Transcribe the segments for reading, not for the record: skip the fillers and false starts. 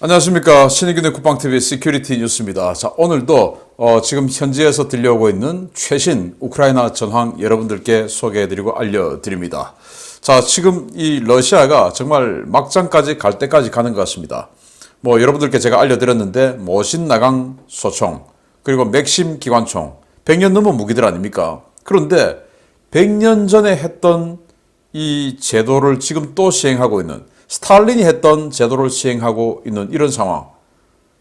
안녕하십니까. 신의균의 쿠팡TV 시큐리티 뉴스입니다. 자, 오늘도 지금 현지에서 들려오고 있는 최신 우크라이나 전황 여러분들께 소개해드리고 알려드립니다. 자, 지금 이 러시아가 정말 막장까지 갈 때까지 가는 것 같습니다. 여러분들께 제가 알려드렸는데 모신나강 소총, 그리고 맥심 기관총, 100년 넘은 무기들 아닙니까? 그런데 100년 전에 했던 이 제도를 지금 또 시행하고 있는, 스탈린이 했던 제도를 시행하고 있는 이런 상황,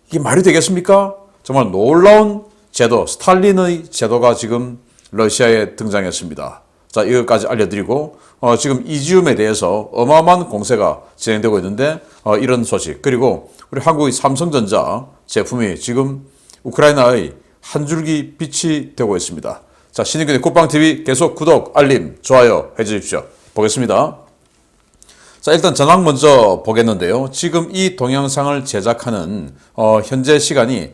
이게 말이 되겠습니까? 정말 놀라운 제도, 스탈린의 제도가 지금 러시아에 등장했습니다. 자, 이것까지 알려드리고 지금 이지움에 대해서 어마어마한 공세가 진행되고 있는데 이런 소식, 그리고 우리 한국의 삼성전자 제품이 지금 우크라이나의 한 줄기 빛이 되고 있습니다. 자, 신의균의 쿠팡TV 계속 구독, 알림, 좋아요 해주십시오. 보겠습니다. 자, 일단 전황 먼저 보겠는데요. 지금 이 동영상을 제작하는 현재 시간이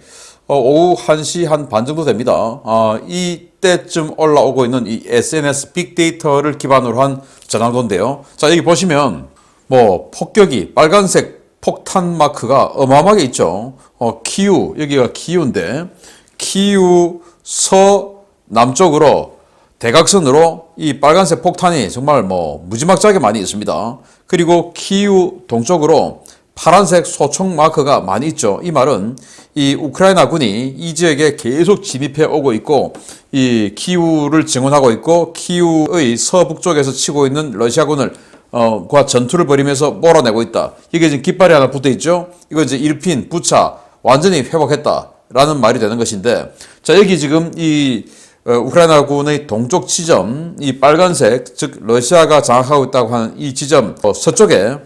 오후 1시 한 반 정도 됩니다. 이때쯤 올라오고 있는 이 SNS 빅데이터를 기반으로 한 전황도인데요. 자, 여기 보시면 폭격이 빨간색 폭탄 마크가 어마어마하게 있죠. 키우, 여기가 키우인데 키우 서남쪽으로 대각선으로 이 빨간색 폭탄이 정말 무지막지하게 많이 있습니다. 그리고 키우 동쪽으로 파란색 소총 마크가 많이 있죠. 이 말은 이 우크라이나 군이 이 지역에 계속 진입해 오고 있고, 이 키우를 증원하고 있고, 키우의 서북쪽에서 치고 있는 러시아군을 과 전투를 벌이면서 몰아내고 있다. 이게 지금 깃발이 하나 붙어 있죠. 이거 이제 일핀, 부차 완전히 회복했다라는 말이 되는 것인데, 자, 여기 지금 이 우크라이나군의 동쪽 지점, 이 빨간색, 즉 러시아가 장악하고 있다고 하는 이 지점 서쪽에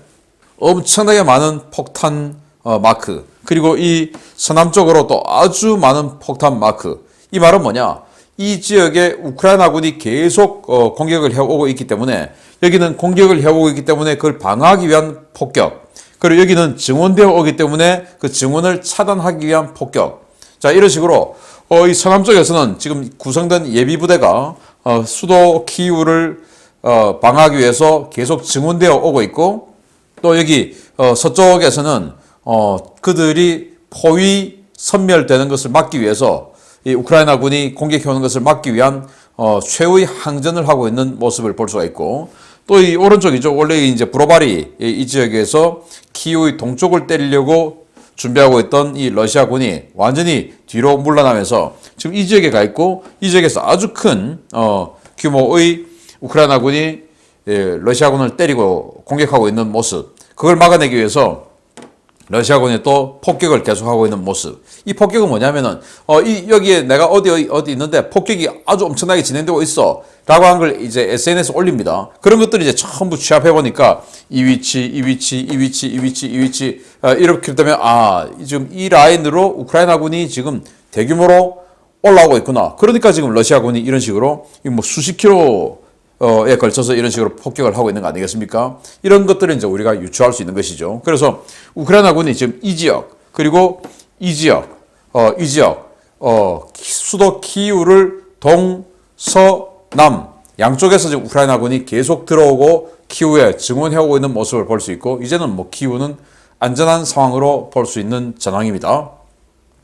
엄청나게 많은 폭탄 마크, 그리고 이 서남쪽으로 또 아주 많은 폭탄 마크. 이 말은 뭐냐? 이 지역에 우크라이나군이 계속 공격을 해오고 있기 때문에, 여기는 공격을 해오고 있기 때문에 그걸 방어하기 위한 폭격, 그리고 여기는 증원되어 오기 때문에 그 증원을 차단하기 위한 폭격. 자, 이런 식으로 이 서남쪽에서는 지금 구성된 예비부대가 수도 키이우를 방어하기 위해서 계속 증원되어 오고 있고, 또 여기 서쪽에서는 그들이 포위 섬멸되는 것을 막기 위해서 이 우크라이나군이 공격해오는 것을 막기 위한 최후의 항전을 하고 있는 모습을 볼 수가 있고, 또 이 오른쪽이죠. 원래 이제 브로바리 이 지역에서 키이우의 동쪽을 때리려고 준비하고 있던 이 러시아군이 완전히 뒤로 물러나면서 지금 이 지역에 가 있고, 이 지역에서 아주 큰 규모의 우크라이나군이 러시아군을 때리고 공격하고 있는 모습, 그걸 막아내기 위해서 러시아군이 또 폭격을 계속하고 있는 모습. 이 폭격은 뭐냐면은 여기에 내가 어디 있는데 폭격이 아주 엄청나게 진행되고 있어 라고 한 걸 이제 SNS에 올립니다. 그런 것들을 이제 전부 취합해 보니까 이 위치 이렇게 되면 지금 이 라인으로 우크라이나군이 지금 대규모로 올라오고 있구나. 그러니까 지금 러시아군이 이런 식으로 수십 킬로에 걸쳐서 이런 식으로 폭격을 하고 있는 거 아니겠습니까? 이런 것들을 이제 우리가 유추할 수 있는 것이죠. 그래서 우크라이나군이 지금 이 지역, 그리고 이 지역, 수도 키이우를 동서남 양쪽에서 지금 우크라이나군이 계속 들어오고 키이우에 증원해오고 있는 모습을 볼 수 있고, 이제는 키이우는 안전한 상황으로 볼 수 있는 전황입니다.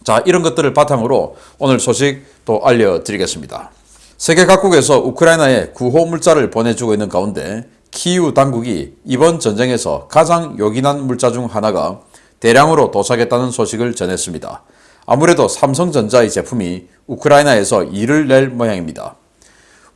자, 이런 것들을 바탕으로 오늘 소식 또 알려드리겠습니다. 세계 각국에서 우크라이나에 구호 물자를 보내주고 있는 가운데 키이우 당국이 이번 전쟁에서 가장 요긴한 물자 중 하나가 대량으로 도착했다는 소식을 전했습니다. 아무래도 삼성전자의 제품이 우크라이나에서 일을 낼 모양입니다.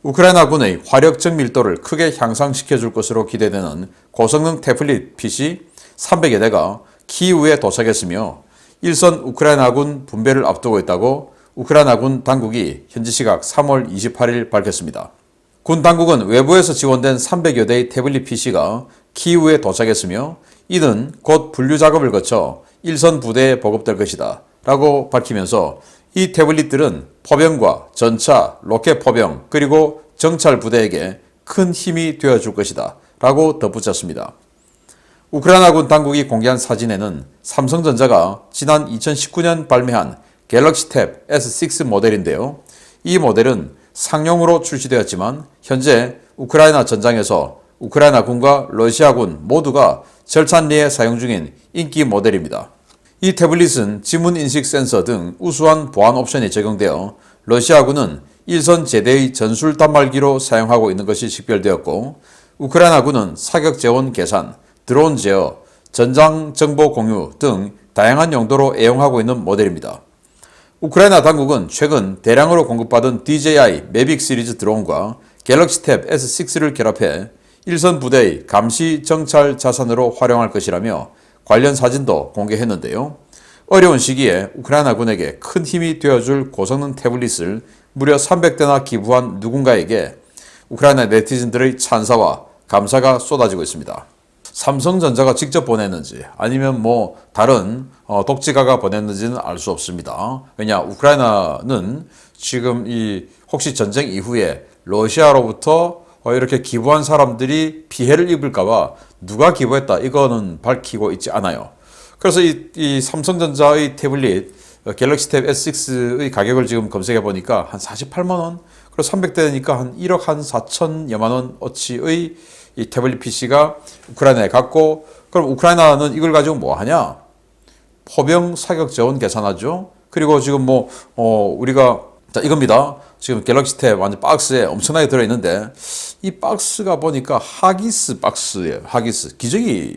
우크라이나군의 화력적 밀도를 크게 향상시켜 줄 것으로 기대되는 고성능 태블릿 PC 300여 대가 키이우에 도착했으며, 일선 우크라이나군 분배를 앞두고 있다고 우크라이나군 당국이 현지 시각 3월 28일 밝혔습니다. 군 당국은 외부에서 지원된 300여 대의 태블릿 PC가 키이우에 도착했으며, 이는 곧 분류 작업을 거쳐 일선 부대에 보급될 것이다 라고 밝히면서, 이 태블릿들은 포병과 전차, 로켓 포병, 그리고 정찰 부대에게 큰 힘이 되어줄 것이다 라고 덧붙였습니다. 우크라이나군 당국이 공개한 사진에는 삼성전자가 지난 2019년 발매한 갤럭시 탭 S6 모델인데요. 이 모델은 상용으로 출시되었지만 현재 우크라이나 전장에서 우크라이나군과 러시아군 모두가 절찬리에 사용 중인 인기 모델입니다. 이 태블릿은 지문인식 센서 등 우수한 보안 옵션이 적용되어 러시아군은 일선 제대의 전술 단말기로 사용하고 있는 것이 식별되었고, 우크라이나군은 사격 재원 계산, 드론 제어, 전장 정보 공유 등 다양한 용도로 애용하고 있는 모델입니다. 우크라이나 당국은 최근 대량으로 공급받은 DJI 매빅 시리즈 드론과 갤럭시 탭 S6를 결합해 일선 부대의 감시 정찰 자산으로 활용할 것이라며 관련 사진도 공개했는데요. 어려운 시기에 우크라이나군에게 큰 힘이 되어줄 고성능 태블릿을 무려 300대나 기부한 누군가에게 우크라이나 네티즌들의 찬사와 감사가 쏟아지고 있습니다. 삼성전자가 직접 보냈는지 아니면 뭐 다른 독지가가 보냈는지는 알 수 없습니다. 왜냐, 우크라이나는 지금 이 혹시 전쟁 이후에 러시아로부터 이렇게 기부한 사람들이 피해를 입을까봐 누가 기부했다 이거는 밝히고 있지 않아요. 그래서 이 삼성전자의 태블릿 갤럭시 탭 S6의 가격을 지금 검색해 보니까 한 48만 원, 그리고 300대니까 한 1억 한 4천여만 원 어치의 이 태블릿 PC가 우크라이나에 갔고, 그럼 우크라이나는 이걸 가지고 뭐 하냐? 포병 사격 자원 계산하죠. 그리고 지금 우리가 자 이겁니다. 지금 갤럭시 탭 완전 박스에 엄청나게 들어있는데 이 박스가 보니까 하기스 박스예요. 하기스 기저귀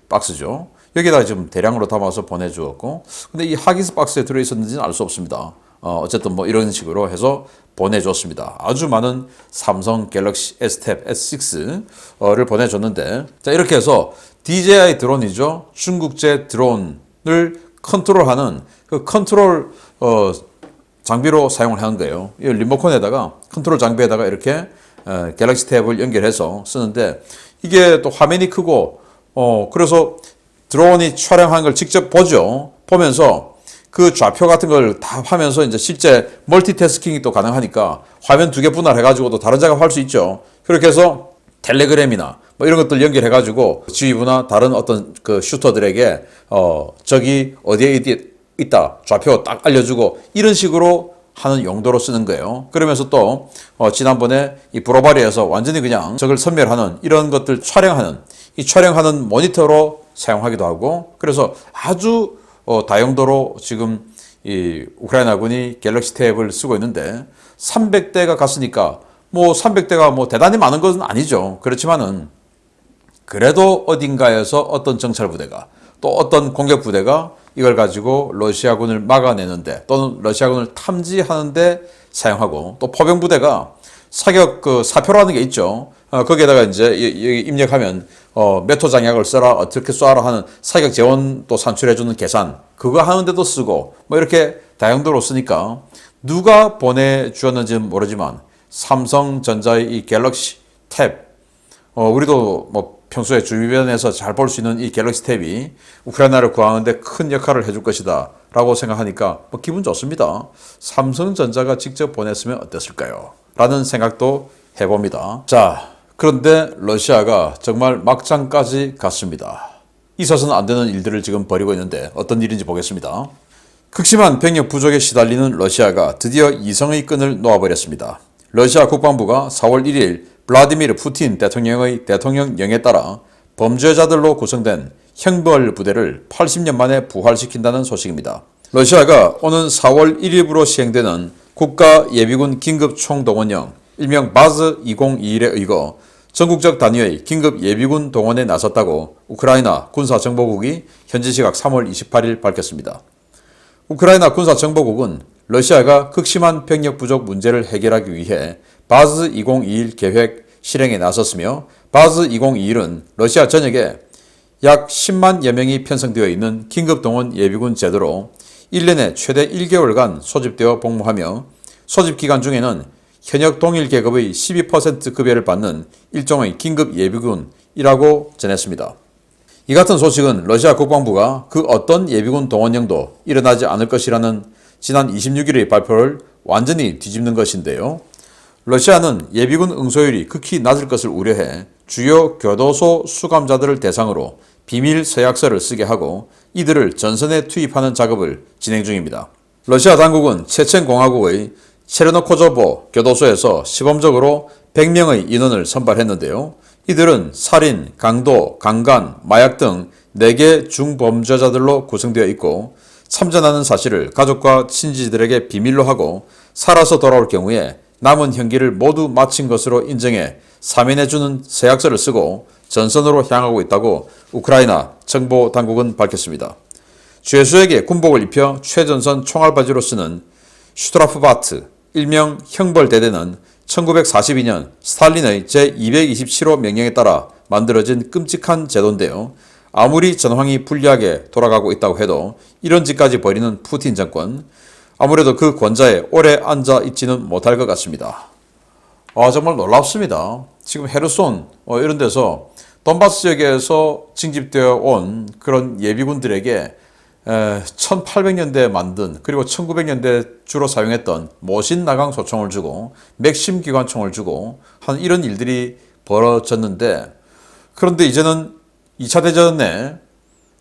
박스죠. 여기다가 지금 대량으로 담아서 보내주었고, 근데 이 하기스 박스에 들어있었는지는 알 수 없습니다. 어쨌든 뭐 이런 식으로 해서 보내줬습니다. 아주 많은 삼성 갤럭시 S 탭 S6를 보내줬는데, 자 이렇게 해서 DJI 드론이죠. 중국제 드론을 컨트롤하는 그 컨트롤 장비로 사용을 하는 거예요. 이 리모컨에다가 컨트롤 장비에다가 이렇게 갤럭시 탭을 연결해서 쓰는데, 이게 또 화면이 크고 그래서 드론이 촬영하는 걸 직접 보죠. 보면서 그 좌표 같은 걸 다 하면서 이제 실제 멀티태스킹이 또 가능하니까 화면 두 개 분할해가지고 또 다른 작업 할 수 있죠. 그렇게 해서 텔레그램이나 뭐 이런 것들 연결해가지고 지휘부나 다른 어떤 그 슈터들에게 저기 어디에 있다 좌표 딱 알려주고 이런 식으로 하는 용도로 쓰는 거예요. 그러면서 또 지난번에 이 브로바리에서 완전히 그냥 적을 섬멸하는 이런 것들 촬영하는 모니터로 사용하기도 하고, 그래서 아주 다용도로 지금 이 우크라이나군이 갤럭시 탭을 쓰고 있는데 300대가 갔으니까 뭐 300대가 뭐 대단히 많은 것은 아니죠. 그렇지만은 그래도 어딘가에서 어떤 정찰 부대가 또 어떤 공격 부대가 이걸 가지고 러시아군을 막아내는데 또는 러시아군을 탐지하는데 사용하고, 또 포병 부대가 사격 그 사표라는 게 있죠. 거기에다가 이제 여기 입력하면 몇 호 장약을 써라, 어떻게 쏴라 하는 사격 재원 또 산출해주는 계산, 그거 하는데도 쓰고 뭐 이렇게 다용도로 쓰니까 누가 보내주었는지는 모르지만 삼성전자의 이 갤럭시 탭, 우리도 뭐 평소에 주변에서 잘 볼 수 있는 이 갤럭시 탭이 우크라이나를 구하는데 큰 역할을 해줄 것이다 라고 생각하니까 뭐 기분 좋습니다. 삼성전자가 직접 보냈으면 어땠을까요? 라는 생각도 해봅니다. 자, 그런데 러시아가 정말 막장까지 갔습니다. 있어서는 안 되는 일들을 지금 벌이고 있는데 어떤 일인지 보겠습니다. 극심한 병력 부족에 시달리는 러시아가 드디어 이성의 끈을 놓아버렸습니다. 러시아 국방부가 4월 1일 블라디미르 푸틴 대통령의 대통령령에 따라 범죄자들로 구성된 형벌 부대를 80년 만에 부활시킨다는 소식입니다. 러시아가 오는 4월 1일부로 시행되는 국가예비군 긴급총동원령, 일명 바즈 2021에 의거 전국적 단위의 긴급 예비군 동원에 나섰다고 우크라이나 군사정보국이 현지 시각 3월 28일 밝혔습니다. 우크라이나 군사정보국은 러시아가 극심한 병력 부족 문제를 해결하기 위해 바즈 2021 계획 실행에 나섰으며, 바즈 2021은 러시아 전역에 약 10만여 명이 편성되어 있는 긴급동원 예비군 제도로 1년에 최대 1개월간 소집되어 복무하며, 소집 기간 중에는 현역 동일 계급의 12% 급여를 받는 일종의 긴급 예비군이라고 전했습니다. 이 같은 소식은 러시아 국방부가 그 어떤 예비군 동원령도 일어나지 않을 것이라는 지난 26일의 발표를 완전히 뒤집는 것인데요. 러시아는 예비군 응소율이 극히 낮을 것을 우려해 주요 교도소 수감자들을 대상으로 비밀 서약서를 쓰게 하고 이들을 전선에 투입하는 작업을 진행 중입니다. 러시아 당국은 체첸공화국의 체르노코조보 교도소에서 시범적으로 100명의 인원을 선발했는데요. 이들은 살인, 강도, 강간, 마약 등 4개 중범죄자들로 구성되어 있고 참전하는 사실을 가족과 친지들에게 비밀로 하고 살아서 돌아올 경우에 남은 형기를 모두 마친 것으로 인정해 사면해주는 서약서를 쓰고 전선으로 향하고 있다고 우크라이나 정보 당국은 밝혔습니다. 죄수에게 군복을 입혀 최전선 총알바지로 쓰는 슈트라프바트, 일명 형벌대대는 1942년 스탈린의 제227호 명령에 따라 만들어진 끔찍한 제도인데요. 아무리 전황이 불리하게 돌아가고 있다고 해도 이런 짓까지 벌이는 푸틴 정권, 아무래도 그 권좌에 오래 앉아 있지는 못할 것 같습니다. 정말 놀랍습니다. 지금 헤르손 이런 데서 돈바스 지역에서 징집되어 온 그런 예비군들에게 1800년대에 만든 그리고 1900년대 주로 사용했던 모신나강 소총을 주고 맥심 기관총을 주고 한 이런 일들이 벌어졌는데, 그런데 이제는 2차 대전에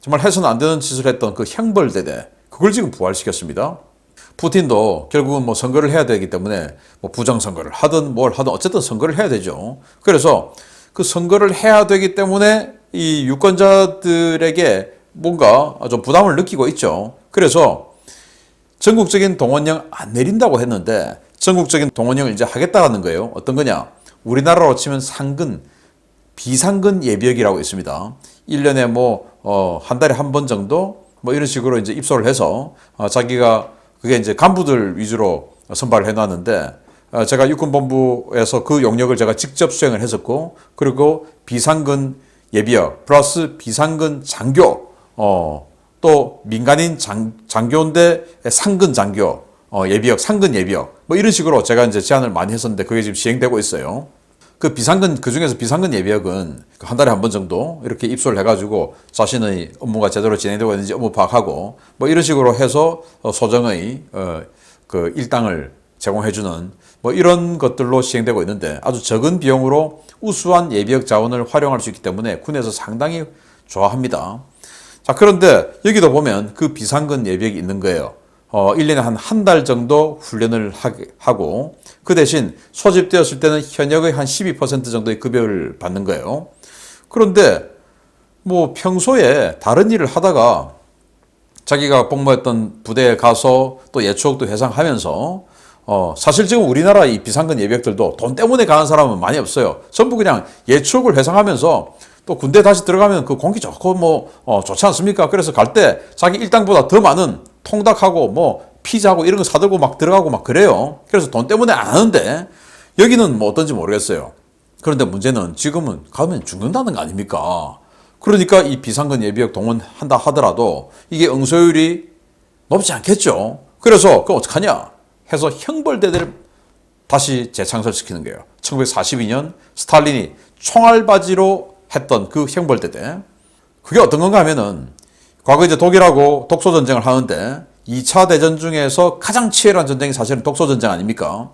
정말 해서는 안 되는 짓을 했던 그 형벌대대, 그걸 지금 부활시켰습니다. 푸틴도 결국은 뭐 선거를 해야 되기 때문에 뭐 부정선거를 하든 뭘 하든 어쨌든 선거를 해야 되죠. 그래서 그 선거를 해야 되기 때문에 이 유권자들에게 뭔가 좀 부담을 느끼고 있죠. 그래서 전국적인 동원령 안 내린다고 했는데 전국적인 동원령을 이제 하겠다는 거예요. 어떤 거냐? 우리나라로 치면 상근, 비상근 예비역이라고 있습니다. 1년에 한 달에 한 번 정도 이런 식으로 이제 입소를 해서 자기가 그게 이제 간부들 위주로 선발을 해놨는데, 제가 육군본부에서 그 용역을 제가 직접 수행을 했었고, 그리고 비상근 예비역 플러스 비상근 장교, 또 민간인 장교인데 상근 장교, 예비역, 상근 예비역, 이런 식으로 제가 이제 제안을 많이 했었는데 그게 지금 시행되고 있어요. 그 중에서 비상근 예비역은 한 달에 한 번 정도 이렇게 입소를 해가지고 자신의 업무가 제대로 진행되고 있는지 업무 파악하고 이런 식으로 해서 소정의 그 일당을 제공해주는 이런 것들로 시행되고 있는데, 아주 적은 비용으로 우수한 예비역 자원을 활용할 수 있기 때문에 군에서 상당히 좋아합니다. 자, 그런데 여기도 보면 그 비상근 예비역이 있는 거예요. 1년에 한 달 정도 훈련을 하고 그 대신 소집되었을 때는 현역의 한 12% 정도의 급여를 받는 거예요. 그런데 평소에 다른 일을 하다가 자기가 복무했던 부대에 가서 또 예추억도 회상하면서 사실 지금 우리나라 이 비상근 예비역들도 돈 때문에 가는 사람은 많이 없어요. 전부 그냥 예추억을 회상하면서 또 군대 다시 들어가면 그 공기 좋고 좋지 않습니까? 그래서 갈 때 자기 일당보다 더 많은 통닭하고 피자하고 이런 거 사들고 막 들어가고 막 그래요. 그래서 돈 때문에 안 하는데 여기는 어떤지 모르겠어요. 그런데 문제는 지금은 가면 죽는다는 거 아닙니까? 그러니까 이 비상근 예비역 동원한다 하더라도 이게 응소율이 높지 않겠죠. 그래서 그럼 어떡하냐 해서 형벌대대를 다시 재창설시키는 거예요. 1942년 스탈린이 총알바지로 했던 그 형벌대대. 그게 어떤 건가 하면은 과거 이제 독일하고 독소전쟁을 하는데 2차 대전 중에서 가장 치열한 전쟁이 사실은 독소전쟁 아닙니까?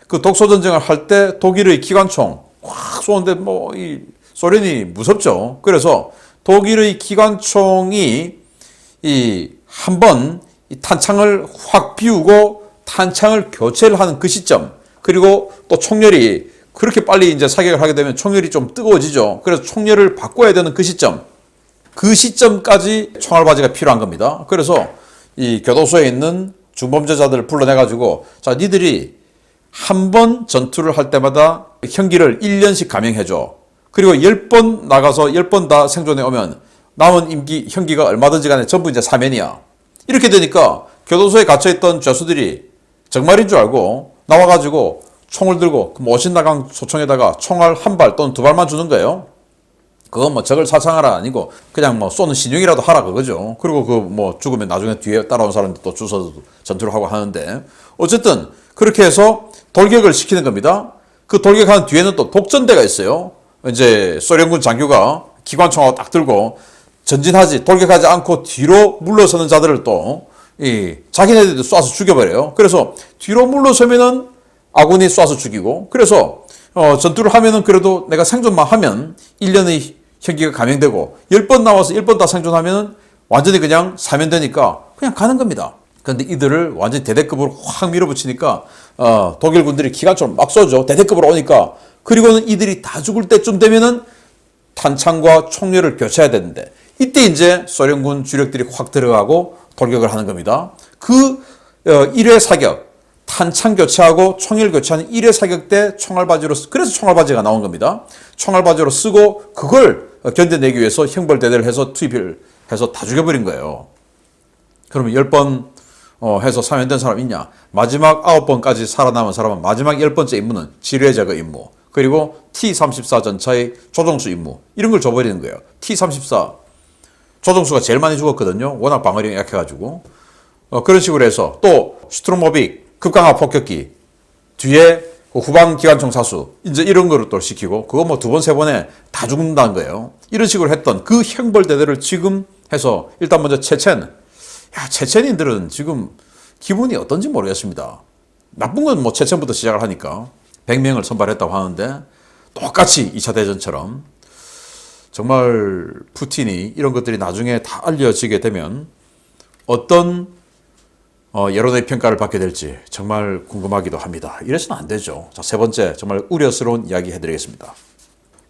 그 독소전쟁을 할 때 독일의 기관총 확 쏘는데 이 소련이 무섭죠. 그래서 독일의 기관총이 한번 탄창을 확 비우고 탄창을 교체를 하는 그 시점, 그리고 또 총열이 그렇게 빨리 이제 사격을 하게 되면 총열이 좀 뜨거워지죠. 그래서 총열을 바꿔야 되는 그 시점까지 총알바지가 필요한 겁니다. 그래서 이 교도소에 있는 중범죄자들을 불러내가지고 자, 니들이 한 번 전투를 할 때마다 형기를 1년씩 감형해줘. 그리고 10번 나가서 10번 다 생존해 오면 남은 형기가 얼마든지 간에 전부 이제 사면이야. 이렇게 되니까 교도소에 갇혀있던 죄수들이 정말인 줄 알고 나와가지고 총을 들고 모신나강 소총에다가 총알 한 발 또는 두 발만 주는 거예요. 그건 적을 살상하라 아니고 그냥 쏘는 신용이라도 하라 그거죠. 그리고 죽으면 나중에 뒤에 따라온 사람들 또 주워서 전투를 하고 하는데, 어쨌든 그렇게 해서 돌격을 시키는 겁니다. 그 돌격한 뒤에는 또 독전대가 있어요. 이제 소련군 장교가 기관총하고 딱 들고 돌격하지 않고 뒤로 물러서는 자들을 또 자기네들도 쏴서 죽여버려요. 그래서 뒤로 물러서면은 아군이 쏴서 죽이고, 그래서 전투를 하면은 그래도 내가 생존만 하면 1년의 형기가 감행되고 10번 나와서 10번 다 생존하면은 완전히 그냥 사면되니까 그냥 가는 겁니다. 그런데 이들을 완전히 대대급으로 확 밀어붙이니까 독일 군들이 기관총을 막 쏘죠. 대대급으로 오니까. 그리고는 이들이 다 죽을 때쯤 되면은 탄창과 총열을 교체해야 되는데 이때 이제 소련군 주력들이 확 들어가고 돌격을 하는 겁니다. 그 1회 사격, 탄창 교체하고 총일 교체하는 1회 사격 때 총알바지로, 그래서 총알바지가 나온 겁니다. 총알바지로 쓰고 그걸 견뎌내기 위해서 형벌대대를 해서 투입을 해서 다 죽여버린 거예요. 그러면 10번 해서 사면된 사람 있냐? 마지막 9번까지 살아남은 사람은 마지막 10번째 임무는 지뢰 제거 임무, 그리고 T-34 전차의 조종수 임무, 이런 걸 줘버리는 거예요. T-34 조종수가 제일 많이 죽었거든요. 워낙 방어력이 약해가지고. 그런 식으로 해서 또 슈트로모빅 급강화 폭격기 뒤에 후방 기관총 사수 이제 이런 거를 또 시키고, 그거 뭐 2번, 3번에 다 죽는다는 거예요. 이런 식으로 했던 그 형벌대대를 지금 해서 일단 먼저 체첸인들은 지금 기분이 어떤지 모르겠습니다. 나쁜 건 뭐 체첸부터 시작을 하니까 100명을 선발했다고 하는데 똑같이 2차 대전처럼 정말 푸틴이 이런 것들이 나중에 다 알려지게 되면 어떤 여론의 평가를 받게 될지 정말 궁금하기도 합니다. 이래서는 안 되죠. 자, 세 번째 정말 우려스러운 이야기 해드리겠습니다.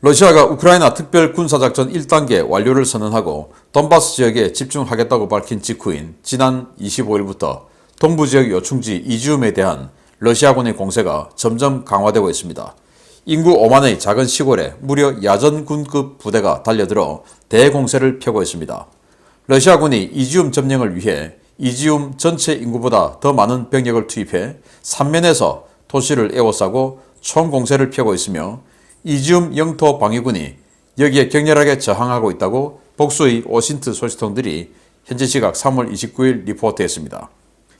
러시아가 우크라이나 특별 군사작전 1단계 완료를 선언하고 돈바스 지역에 집중하겠다고 밝힌 직후인 지난 25일부터 동부 지역 요충지 이지움에 대한 러시아군의 공세가 점점 강화되고 있습니다. 인구 5만의 작은 시골에 무려 야전군급 부대가 달려들어 대공세를 펴고 있습니다. 러시아군이 이지움 점령을 위해 이지움 전체 인구보다 더 많은 병력을 투입해 3면에서 도시를 에워싸고 총공세를 펴고 있으며 이지움 영토 방위군이 여기에 격렬하게 저항하고 있다고 복수의 오신트 소식통들이 현지 시각 3월 29일 리포트했습니다.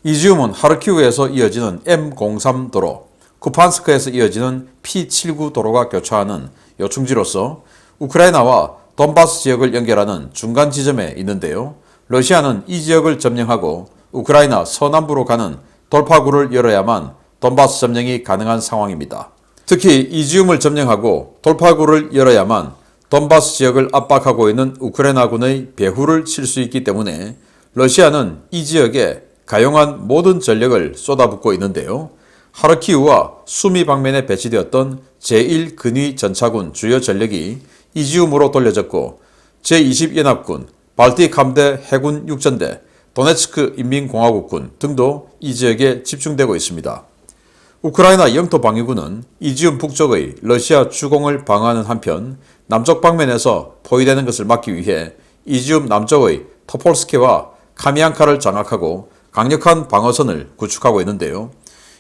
이지움은 하르키우에서 이어지는 M03 도로, 쿠판스크에서 이어지는 P79 도로가 교차하는 요충지로서 우크라이나와 돈바스 지역을 연결하는 중간 지점에 있는데요. 러시아는 이 지역을 점령하고 우크라이나 서남부로 가는 돌파구를 열어야만 돈바스 점령이 가능한 상황입니다. 특히 이지움을 점령하고 돌파구를 열어야만 돈바스 지역을 압박하고 있는 우크라이나군의 배후를 칠 수 있기 때문에 러시아는 이 지역에 가용한 모든 전력을 쏟아붓고 있는데요. 하르키우와 수미 방면에 배치되었던 제1근위 전차군 주요 전력이 이지움으로 돌려졌고 제20연합군, 발틱 함대 해군 육전대, 도네츠크 인민공화국군 등도 이 지역에 집중되고 있습니다. 우크라이나 영토 방위군은 이지움 북쪽의 러시아 주공을 방어하는 한편 남쪽 방면에서 포위되는 것을 막기 위해 이지움 남쪽의 토폴스케와 카미안카를 장악하고 강력한 방어선을 구축하고 있는데요.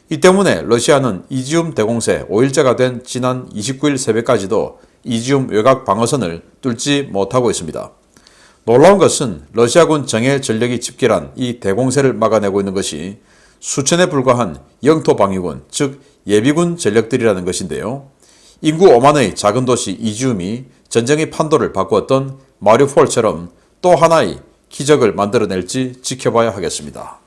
이 때문에 러시아는 이지움 대공세 5일째가 된 지난 29일 새벽까지도 이지움 외곽 방어선을 뚫지 못하고 있습니다. 놀라운 것은 러시아군 정예 전력이 집결한 이 대공세를 막아내고 있는 것이 수천에 불과한 영토 방위군, 즉 예비군 전력들이라는 것인데요. 인구 5만의 작은 도시 이지움이 전쟁의 판도를 바꾸었던 마리우폴처럼 또 하나의 기적을 만들어낼지 지켜봐야 하겠습니다.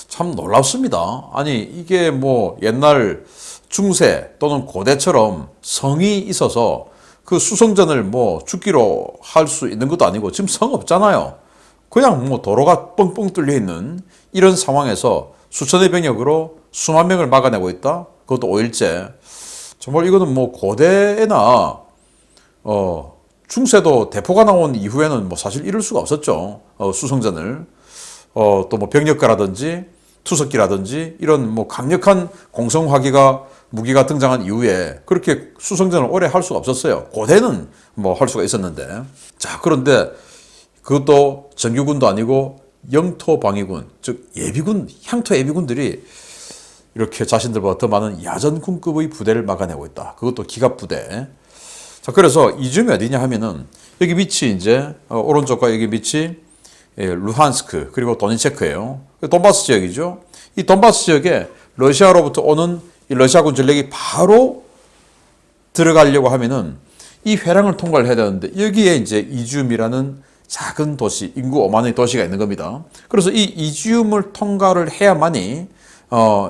참 놀랍습니다. 아니 이게 뭐 옛날 중세 또는 고대처럼 성이 있어서 그 수성전을 뭐 죽기로 할 수 있는 것도 아니고 지금 성 없잖아요. 그냥 뭐 도로가 뻥뻥 뚫려 있는 이런 상황에서 수천의 병력으로 수만 명을 막아내고 있다. 그것도 5일째. 정말 이거는 뭐 고대나 중세도 대포가 나온 이후에는 뭐 사실 이룰 수가 없었죠. 수성전을 또 뭐 병력가라든지 투석기라든지 이런 뭐 강력한 공성화기가 무기가 등장한 이후에 그렇게 수성전을 오래 할 수가 없었어요. 고대는 뭐 할 수가 있었는데. 자, 그런데 그것도 정규군도 아니고 영토 방위군, 즉 예비군, 향토 예비군들이 이렇게 자신들보다 더 많은 야전군급의 부대를 막아내고 있다. 그것도 기갑부대. 자, 그래서 이지움이 어디냐 하면은 여기 밑이 이제 오른쪽과 여기 밑이 루한스크 그리고 도니체크예요. 돈바스 지역이죠. 이 돈바스 지역에 러시아로부터 오는 이 러시아군 전력이 바로 들어가려고 하면은 이 회랑을 통과를 해야 되는데 여기에 이제 이지움이라는 작은 도시, 인구 5만의 도시가 있는 겁니다. 그래서 이 이지움을 통과를 해야만이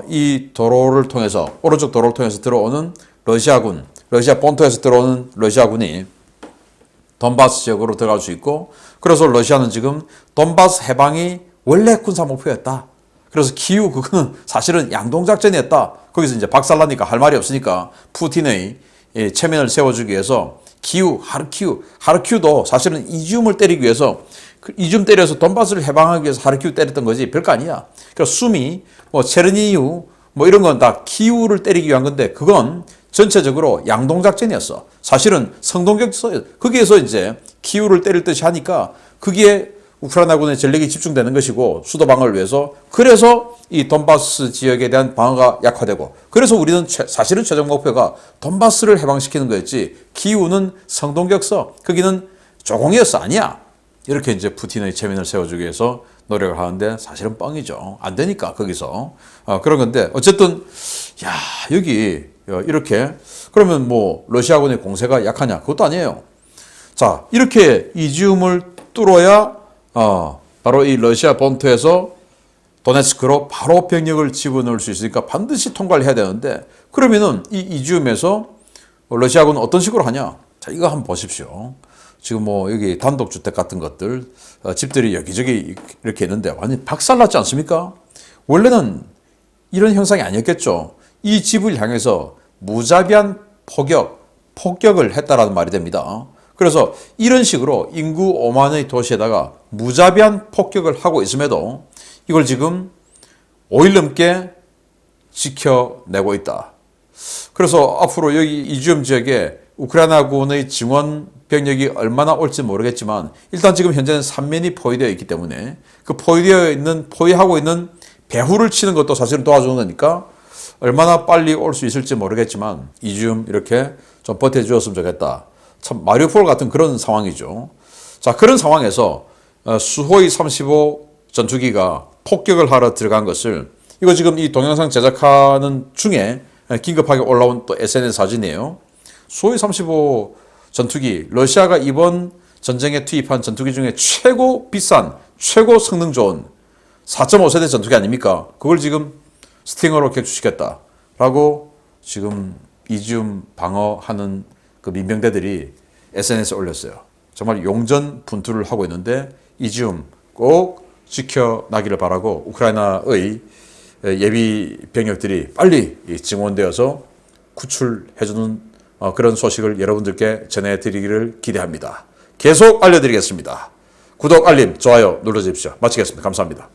이 도로를 통해서 오른쪽 도로를 통해서 들어오는 러시아군, 러시아 본토에서 들어오는 러시아군이 돈바스 지역으로 들어갈 수 있고, 그래서 러시아는 지금 돈바스 해방이 원래 군사 목표였다. 그래서 키우 그거는 사실은 양동작전이었다. 거기서 이제 박살나니까 할 말이 없으니까 푸틴의 체면을 세워주기 위해서 기우, 하르키우도 사실은 이지움을 때리기 위해서 이지움 때려서 돈바스를 해방하기 위해서 하르키우 때렸던 거지 별거 아니야. 그러니까 수미, 뭐 체르니우 뭐 이런 건 다 키우를 때리기 위한 건데 그건 전체적으로 양동작전이었어. 사실은 성동격서 거기에서 이제 키우를 때릴 듯이 하니까 거기에 우크라이나군의 전력이 집중되는 것이고 수도 방어를 위해서 그래서 이 돈바스 지역에 대한 방어가 약화되고 그래서 우리는 사실은 최종 목표가 돈바스를 해방시키는 거였지 키우는 성동격서 거기는 조공이었어 아니야. 이렇게 이제 푸틴의 체면을 세워주기 위해서 노력을 하는데 사실은 뻥이죠. 안 되니까 거기서 그런 건데 어쨌든 야 여기 이렇게 그러면 뭐 러시아군의 공세가 약하냐 그것도 아니에요. 자 이렇게 이지움을 뚫어야 바로 이 러시아 본토에서 도네츠크로 바로 병력을 집어넣을 수 있으니까 반드시 통과를 해야 되는데 그러면은 이 이지움에서 러시아군은 어떤 식으로 하냐? 자 이거 한번 보십시오. 지금 뭐 여기 단독주택 같은 것들 집들이 여기저기 이렇게 있는데 완전히 박살났지 않습니까? 원래는 이런 현상이 아니었겠죠. 이 집을 향해서 무자비한 폭격을 했다라는 말이 됩니다. 그래서 이런 식으로 인구 5만의 도시에다가 무자비한 폭격을 하고 있음에도 이걸 지금 5일 넘게 지켜내고 있다. 그래서 앞으로 여기 이지움 지역에 우크라이나군의 증원 병력이 얼마나 올지 모르겠지만 일단 지금 현재는 3면이 포위되어 있기 때문에 그 포위하고 있는 배후를 치는 것도 사실은 도와주는 거니까 얼마나 빨리 올 수 있을지 모르겠지만 이지움 이렇게 좀 버텨주었으면 좋겠다. 참 마리우폴 같은 그런 상황이죠. 자 그런 상황에서 수호이 35 전투기가 폭격을 하러 들어간 것을 이거 지금 이 동영상 제작하는 중에 긴급하게 올라온 또 SNS 사진이에요. 수호이 35 전투기 러시아가 이번 전쟁에 투입한 전투기 중에 최고 비싼 최고 성능 좋은 4.5세대 전투기 아닙니까? 그걸 지금 스팅어로 격추시켰다라고 지금 이지움 방어하는 그 민병대들이 SNS에 올렸어요. 정말 용전분투를 하고 있는데 이지움 꼭 지켜나기를 바라고 우크라이나의 예비 병력들이 빨리 증원되어서 구출해주는 그런 소식을 여러분들께 전해드리기를 기대합니다. 계속 알려드리겠습니다. 구독, 알림, 좋아요 눌러주십시오. 마치겠습니다. 감사합니다.